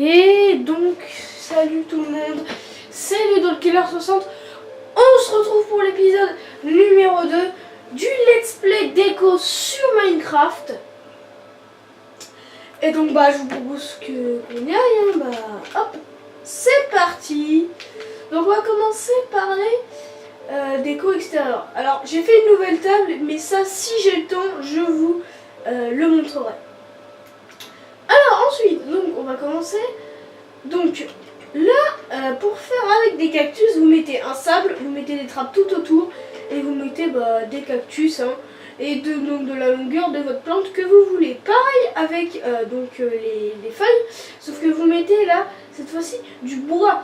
Et donc, salut tout le monde, c'est LudoKiller60. On se retrouve pour l'épisode numéro 2 du Let's Play déco sur Minecraft. Et donc, je vous propose qu'on y aille, hop, c'est parti. Donc, on va commencer par les déco extérieures. Alors, j'ai fait une nouvelle table, mais ça, si j'ai le temps, je vous le montrerai. Alors ensuite, donc on va commencer. Donc là, pour faire avec des cactus, vous mettez un sable, vous mettez des trappes tout autour et vous mettez des cactus et de la longueur de votre plante que vous voulez. Pareil avec les feuilles, sauf que vous mettez là cette fois-ci du bois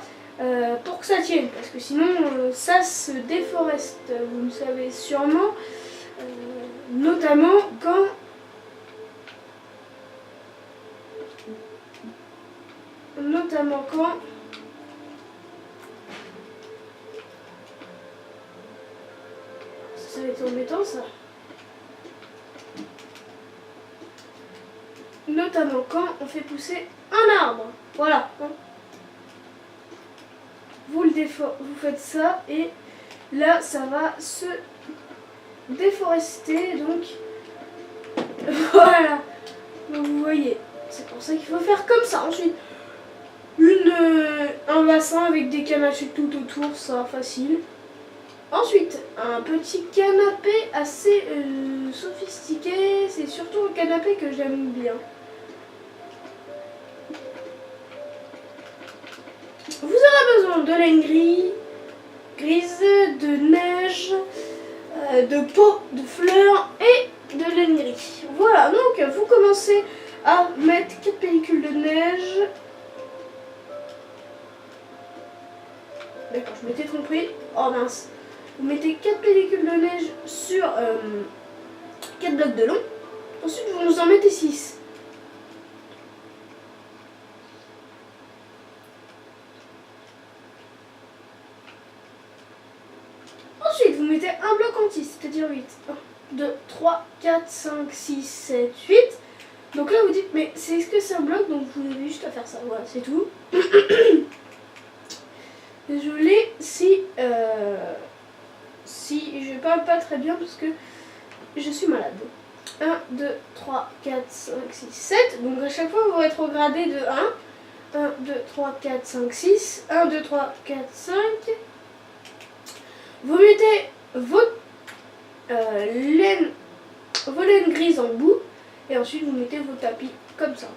pour que ça tienne, parce que sinon ça se déforeste. Vous le savez sûrement, notamment quand ça va être embêtant ça. Notamment quand on fait pousser un arbre. Voilà. Vous faites ça et là ça va se déforester, donc voilà. Donc vous voyez, c'est pour ça qu'il faut faire comme ça. Ensuite, un bassin avec des cannes à sucre tout autour, ça facile. Ensuite, un petit canapé assez sophistiqué. C'est surtout un canapé que j'aime bien. Vous aurez besoin de laine grise, de neige, de pots de fleurs et de laine grise. Voilà, donc vous commencez à mettre 4 pellicules de neige. D'accord, je m'étais trompée. Oh mince. Vous mettez 4 pellicules de neige sur 4 blocs de long. Ensuite, vous en mettez 6. Ensuite, vous mettez un bloc entier, c'est-à-dire 8. 1, 2, 3, 4, 5, 6, 7, 8. Donc là, vous dites, mais est-ce que c'est un bloc? Donc vous avez juste à faire ça. Voilà, c'est tout. Désolée si je parle pas très bien parce que je suis malade. 1, 2, 3, 4, 5, 6, 7. Donc à chaque fois vous rétrogradez de 1. 1, 2, 3, 4, 5, 6. 1, 2, 3, 4, 5. Vous mettez vos laines grises en bout. Et ensuite vous mettez vos tapis comme ça.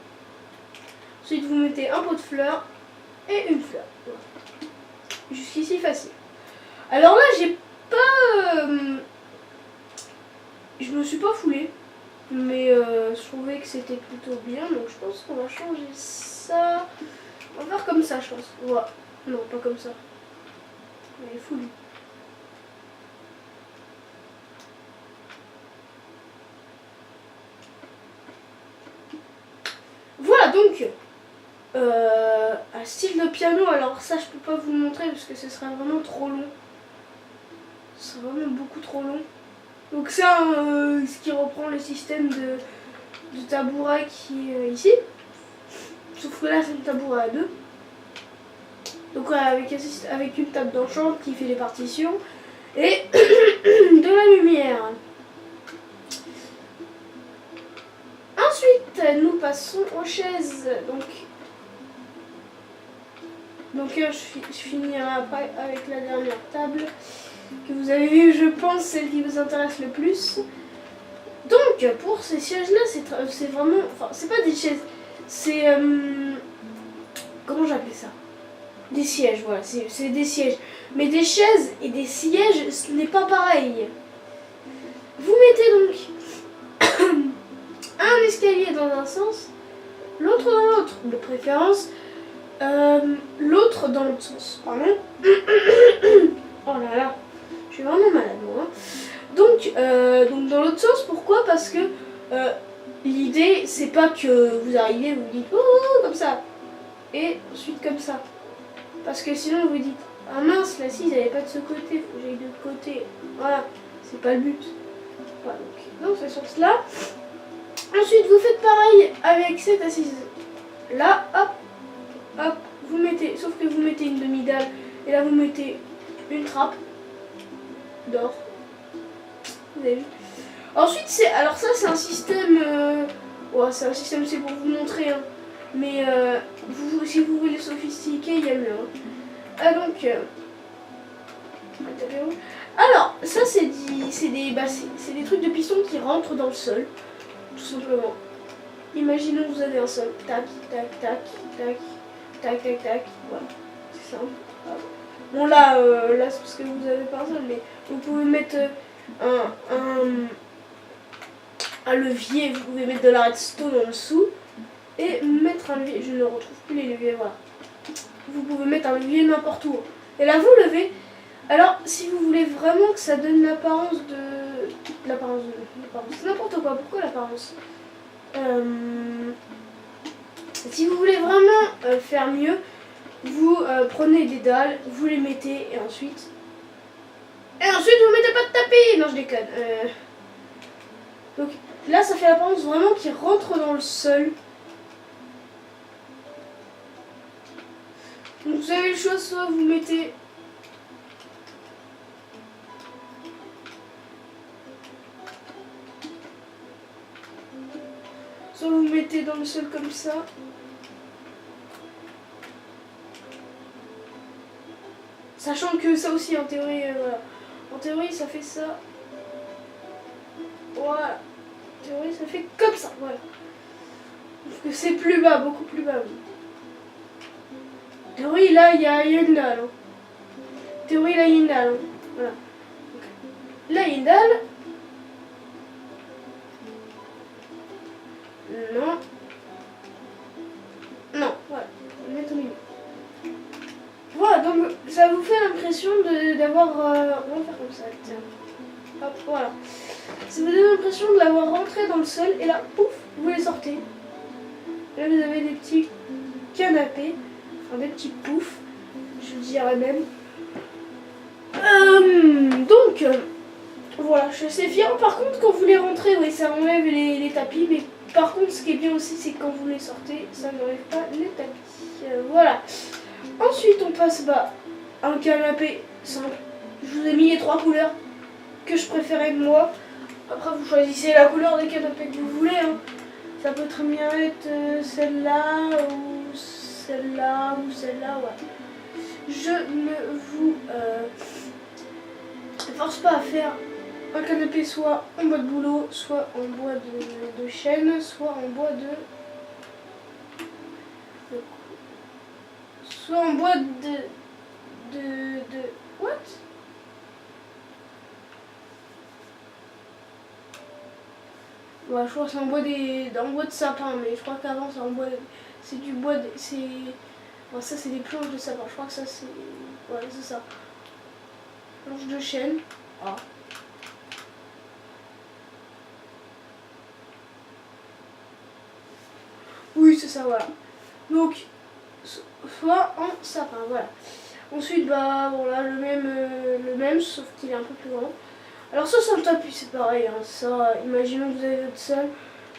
Ensuite vous mettez un pot de fleurs et une fleur. Voilà. Jusqu'ici facile. Alors là j'ai pas je me suis pas foulée, mais je trouvais que c'était plutôt bien, donc je pense qu'on va changer ça. On va faire comme ça, je pense. Voilà. Non, pas comme ça. Elle est foulée. Voilà, donc un style de piano. Alors ça je peux pas vous le montrer parce que ce serait vraiment trop long. Ce serait vraiment beaucoup trop long. Donc ça, ce qui reprend le système de tabouret qui est ici. Sauf que là c'est une tabouret à 2. Donc avec une table d'enchant qui fait les partitions. Et de la lumière. Ensuite nous passons aux chaises. Donc je finirai après avec la dernière table que vous avez vu, je pense, celle qui vous intéresse le plus. Donc pour ces sièges là, c'est vraiment, enfin c'est pas des chaises, c'est comment j'appelle ça, des sièges. Voilà, c'est des sièges, mais des chaises et des sièges, ce n'est pas pareil. Vous mettez donc un escalier dans un sens, l'autre dans l'autre, de préférence l'autre dans l'autre sens, pardon. Oh là là, je suis vraiment malade moi. Donc dans l'autre sens, pourquoi? Parce que l'idée c'est pas que vous arrivez, vous dites oh comme ça et ensuite comme ça, parce que sinon vous dites ah mince, la assise elle est pas de ce côté, faut que j'aille de l'autre côté. Voilà, c'est pas le but. Voilà, donc dans ce sens là. Ensuite vous faites pareil avec cette assise là, hop, sauf que vous mettez une demi-dalle et là vous mettez une trappe d'or. Vous avez vu? Ensuite, alors ça c'est un système, ouais, c'est un système, c'est pour vous montrer, hein. Mais si vous voulez sophistiquer, il y a mieux. Hein. Ah donc, alors ça c'est des trucs de piston qui rentrent dans le sol, tout simplement. Imaginons que vous avez un sol, tac, tac, tac, tac, tac, tac, tac, voilà, c'est simple. Bon là, là c'est parce que vous avez pas un sol, mais vous pouvez mettre un levier, vous pouvez mettre de la redstone en dessous et mettre un levier, je ne retrouve plus les leviers, voilà. Vous pouvez mettre un levier n'importe où. Et là vous levez. Alors si vous voulez vraiment que ça donne l'apparence de... L'apparence, c'est n'importe quoi, pourquoi l'apparence? Si vous voulez vraiment faire mieux, vous prenez des dalles, vous les mettez et ensuite vous mettez pas de tapis. Non, je déconne. Donc là ça fait l'apparence vraiment qui rentre dans le sol. Donc vous avez le choix, soit vous mettez dans le sol comme ça. Sachant que ça aussi en théorie, voilà. En théorie ça fait ça. Voilà. En théorie ça fait comme ça, voilà. Parce que c'est plus bas, beaucoup plus bas. En théorie là il y a une dalle. Hein. En théorie là il y a une dalle. Hein. Voilà. Donc, là il y a une dalle. Non. Non, voilà. On va mettre au milieu. Voilà, donc ça vous fait l'impression d'avoir... on va faire comme ça, tiens. Hop, voilà. Ça vous donne l'impression de l'avoir rentré dans le sol et là, pouf, vous les sortez. Et là, vous avez des petits canapés, enfin des petits poufs, je dirais même. Donc, voilà, je suis assez fière. Par contre, quand vous les rentrez, oui, ça enlève les tapis, mais par contre, ce qui est bien aussi, c'est que quand vous les sortez, ça n'enlève pas les tapis. Voilà. Ensuite, on passe à un canapé simple. Je vous ai mis les 3 couleurs que je préférais de moi. Après, vous choisissez la couleur des canapés que vous voulez. Hein. Ça peut très bien être celle-là, ou celle-là, ou celle-là. Ouais. Je ne vous force pas à faire un canapé soit en bois de bouleau, soit en bois de chêne, soit en bois soit en bois de what? Ouais, je crois que c'est en bois de sapin, mais je crois qu'avant c'est en bois, c'est du bois, bon, ça c'est des planches de sapin, je crois que ça c'est, ouais c'est ça, planches de chêne. Ah. Oui c'est ça, voilà. Donc soit en sapin, voilà. Ensuite voilà le même sauf qu'il est un peu plus grand. Alors ça c'est un tapis, c'est pareil, hein. Ça, imaginons que vous avez votre sol.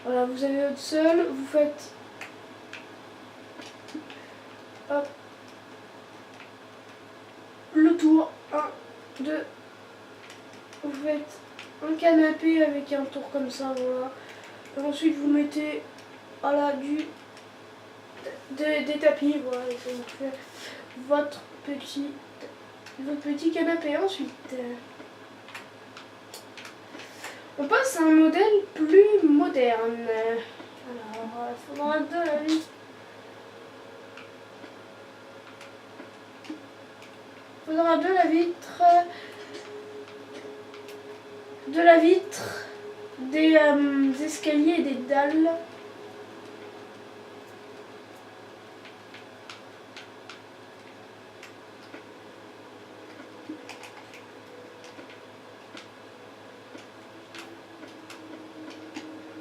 Voilà, vous avez votre sol, vous faites hop, le tour, 1, 2, vous faites un canapé avec un tour comme ça, voilà. Et ensuite vous mettez voilà des tapis, voilà, et ça vous fait votre petit canapé. Ensuite on passe à un modèle plus moderne. Alors, il faudra de la vitre, des escaliers et des dalles.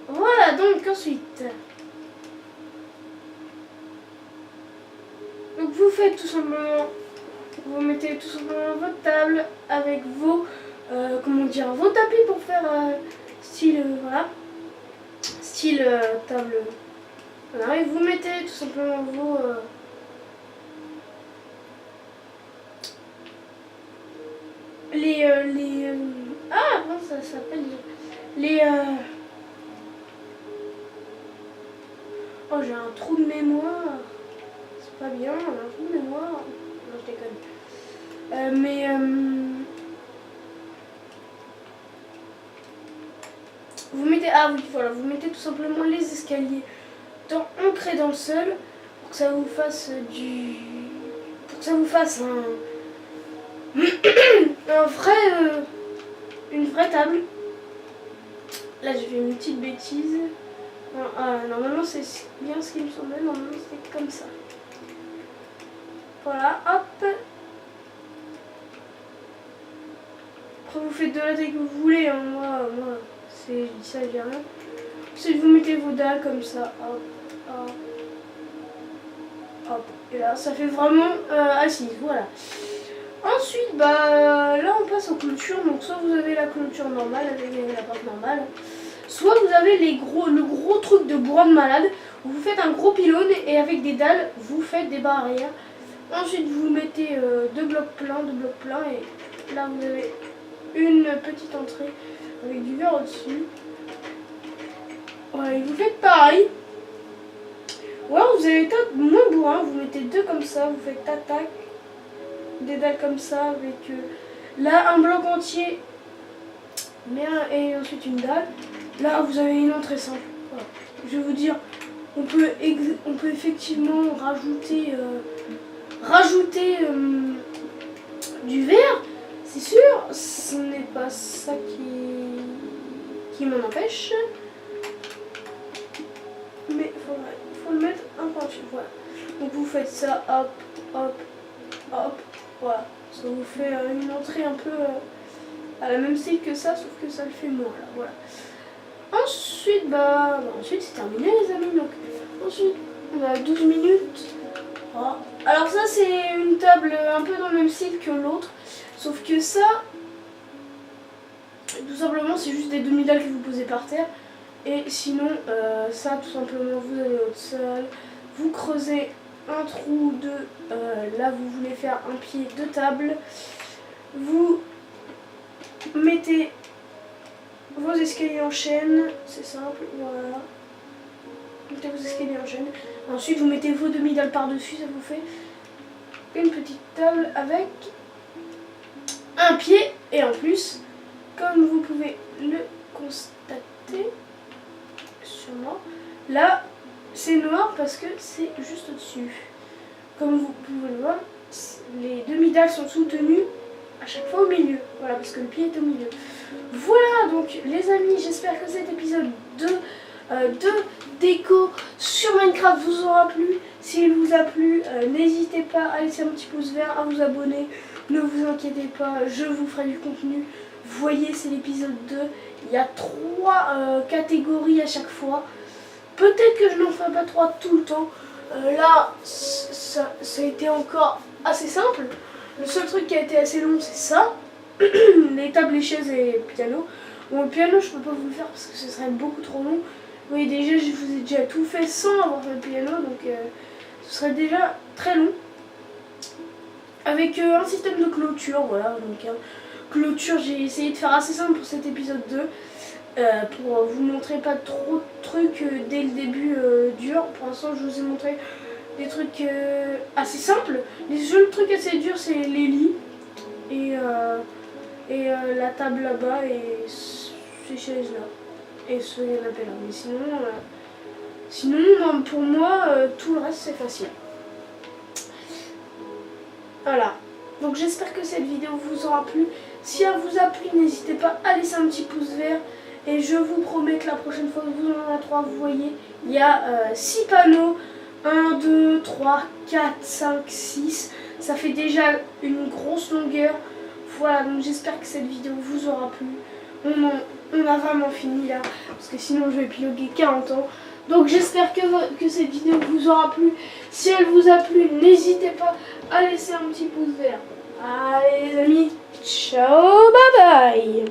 Voilà, donc ensuite, donc vous faites tout simplement, vous mettez tout simplement votre table avec vos vos tapis pour faire style voilà, style table. Voilà, et vous mettez tout simplement Ah, comment ça s'appelle? Oh, j'ai un trou de mémoire. C'est pas bien, on a un trou de mémoire. Non, je déconne. Vous mettez... Ah oui, voilà, vous mettez tout simplement les escaliers ancrés dans le sol pour que ça vous fasse pour que ça vous fasse une vraie table. Là, j'ai fait une petite bêtise. Normalement, c'est bien ce qu'il me semblait. Normalement, c'était comme ça. Voilà, hop. Après, vous faites de la taille que vous voulez. Hein. Moi, je dis ça, j'ai rien. Ensuite, vous mettez vos dalles comme ça. Hop, hop, hop. Et là, ça fait vraiment assise. Voilà. Ensuite, là, on passe aux clôtures. Donc, soit vous avez la clôture normale avec la porte normale. Soit vous avez le gros truc de bois de malade. Où vous faites un gros pylône et avec des dalles, vous faites des barrières. Ensuite, vous mettez deux blocs pleins. Et là, vous avez une petite entrée avec du verre au-dessus. Voilà, et vous faites pareil. Ou alors vous avez moins bourrin, vous mettez deux comme ça, vous faites tac, des dalles comme ça avec là un bloc entier, et ensuite une dalle. Là vous avez une entrée simple. Voilà. Je vais vous dire, on peut effectivement rajouter du verre, c'est sûr, ce n'est pas ça qui m'en empêche. Mais il faut le mettre un peu dessus, voilà. Donc vous faites ça, hop, hop, hop, voilà. Ça vous fait une entrée un peu à la même style que ça, sauf que ça le fait moins, là, voilà. Ensuite, ensuite c'est terminé les amis, donc ensuite on a 12 minutes. Voilà. Alors ça c'est une table un peu dans le même style que l'autre, sauf que ça, tout simplement c'est juste des demi-dalles que vous posez par terre. Et sinon, ça tout simplement, vous avez votre sol, vous creusez un trou là vous voulez faire un pied de table, vous mettez vos escaliers en chaîne, c'est simple, voilà. Vous mettez vos escaliers en chaîne, ensuite vous mettez vos demi-dalles par-dessus, ça vous fait une petite table avec un pied, et en plus, comme vous pouvez le constater, sûrement. Là, c'est noir parce que c'est juste au-dessus. Comme vous pouvez le voir, les demi-dalles sont soutenues à chaque fois au milieu. Voilà, parce que le pied est au milieu. Voilà, donc les amis, j'espère que cet épisode de déco sur Minecraft vous aura plu. S'il vous a plu, n'hésitez pas à laisser un petit pouce vert, à vous abonner. Ne vous inquiétez pas, je vous ferai du contenu. Vous voyez, c'est l'épisode 2. Il y a 3 catégories à chaque fois. Peut-être que je n'en ferai pas 3 tout le temps. Là, ça a été encore assez simple. Le seul truc qui a été assez long, c'est ça. Les tables, les chaises et le piano. Bon, le piano, je peux pas vous le faire parce que ce serait beaucoup trop long. Vous voyez, déjà, je vous ai déjà tout fait sans avoir fait le piano. Donc, ce serait déjà très long. Avec un système de clôture, voilà. Donc, clôture, j'ai essayé de faire assez simple pour cet épisode 2. Pour vous montrer pas trop de trucs dès le début dur. Pour l'instant, je vous ai montré des trucs assez simples. Les seuls trucs assez durs, c'est les lits et la table là-bas et ces chaises là et ce canapé là. Mais sinon, pour moi, tout le reste c'est facile. Voilà. Donc j'espère que cette vidéo vous aura plu. Si elle vous a plu, n'hésitez pas à laisser un petit pouce vert. Et je vous promets que la prochaine fois que vous en avez 3, vous voyez, il y a 6 panneaux. 1, 2, 3, 4, 5, 6. Ça fait déjà une grosse longueur. Voilà, donc j'espère que cette vidéo vous aura plu. On a vraiment fini là, parce que sinon je vais épiloguer 40 ans. Donc j'espère que cette vidéo vous aura plu. Si elle vous a plu, n'hésitez pas à laisser un petit pouce vert. Allez les amis, ciao, bye bye.